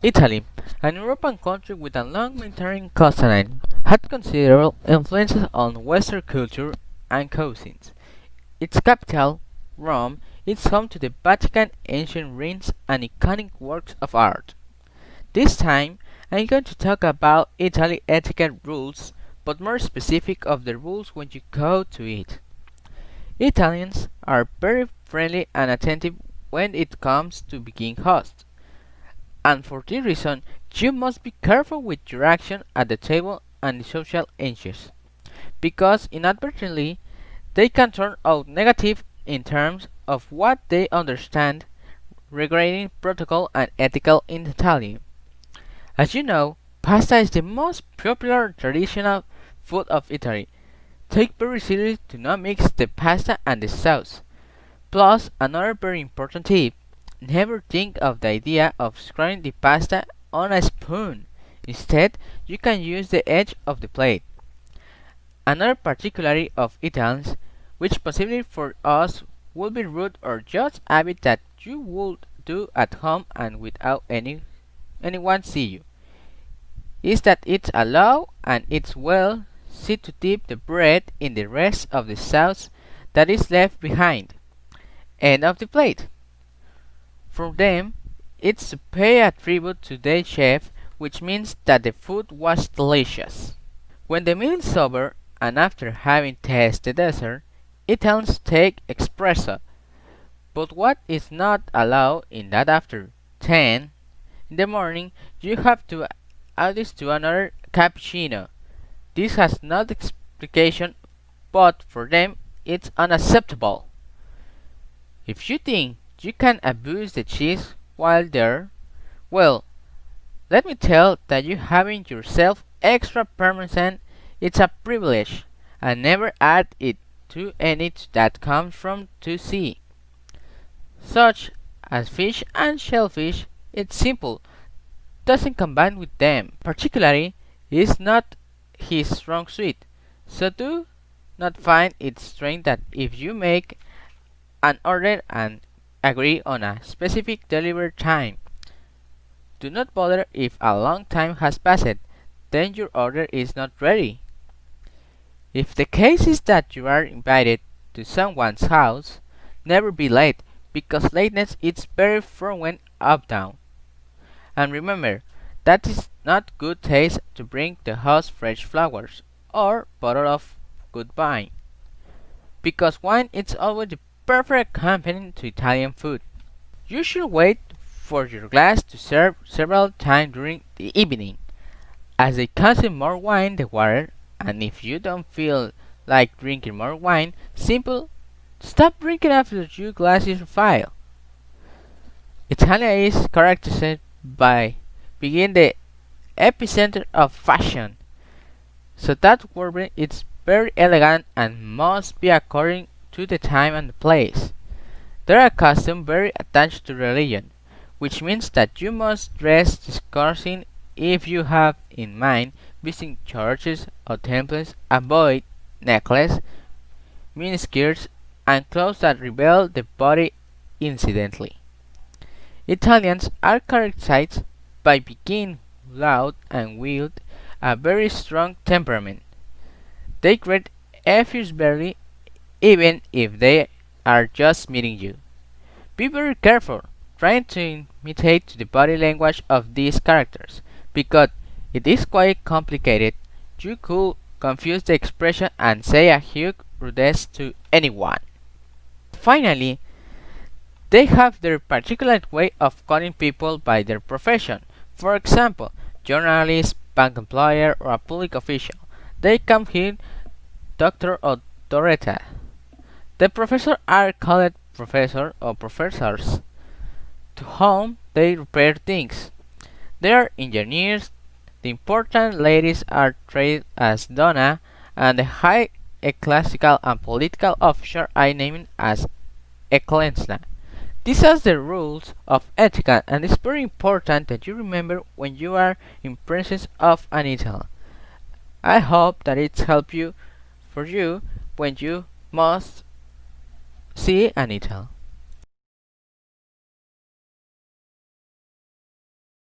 Italy, an European country with a long Mediterranean coastline, had considerable influences on Western culture and cuisines. Its capital, Rome, is home to the Vatican, ancient ruins, and iconic works of art. This time, I'm going to talk about Italy etiquette rules, but more specific of the rules when you go to it. Italians are very friendly and attentive when it comes to being hosts. And for this reason, you must be careful with your action at the table and the social issues, because inadvertently they can turn out negative in terms of what they understand regarding protocol and ethical in Italy. As you know, pasta is the most popular traditional food of Italy. Take very seriously to not mix the pasta and the sauce. Plus, another very important tip: never think of the idea of scraping the pasta on a spoon. Instead, you can use the edge of the plate. Another particularity of Italians, which possibly for us would be rude or just habit that you would do at home and without anyone see you, is that it's allowed and it's well see to dip the bread in the rest of the sauce that is left behind. End of the plate. For them, it's to pay a tribute to their chef, which means that the food was delicious. When the meal is over, and after having tasted the dessert, Italians take espresso. But what is not allowed in that after 10 in the morning, you have to add this to another cappuccino. This has no explication, but for them it's unacceptable. If you think you can abuse the cheese while there, well, let me tell that you having yourself extra parmesan, it's a privilege, and never add it to any that comes from to sea, such as fish and shellfish. It's simple, doesn't combine with them. Particularly, is not his strong suit, so do not find it strange that if you make an order and agree on a specific delivery time, do not bother if a long time has passed, then your order is not ready. If the case is that you are invited to someone's house, never be late, because lateness is very frequent up down. And remember, that is not good taste to bring the house fresh flowers or bottle of good wine, because wine is always the perfect companion to Italian food. You should wait for your glass to serve several times during the evening, as they consume more wine than water, and if you don't feel like drinking more wine, simple stop drinking after your glass is filled. Italy is characterized by being the epicenter of fashion, so that wardrobe is very elegant and must be according to the time and the place. They are customs very attached to religion, which means that you must dress discoursing if you have in mind visiting churches or temples. Avoid necklace, miniskirts, and clothes that reveal the body incidentally. Italians are characterized by being loud and with a very strong temperament. They greet effusive barely even if they are just meeting you. Be very careful trying to imitate the body language of these characters, because it is quite complicated. You could confuse the expression and say a huge rudesse to anyone. Finally, they have their particular way of calling people by their profession. For example, journalist, bank employer, or a public official. They come here doctor or doretta. The professors are called professor or professors, to whom they repair things. They are engineers. The important ladies are treated as donna, and the high ecclesiastical and political officer are named as ecclesia. These are the rules of etiquette, and it's very important that you remember when you are in presence of an Italian. I hope that it's helped you for you when you must see an Italian.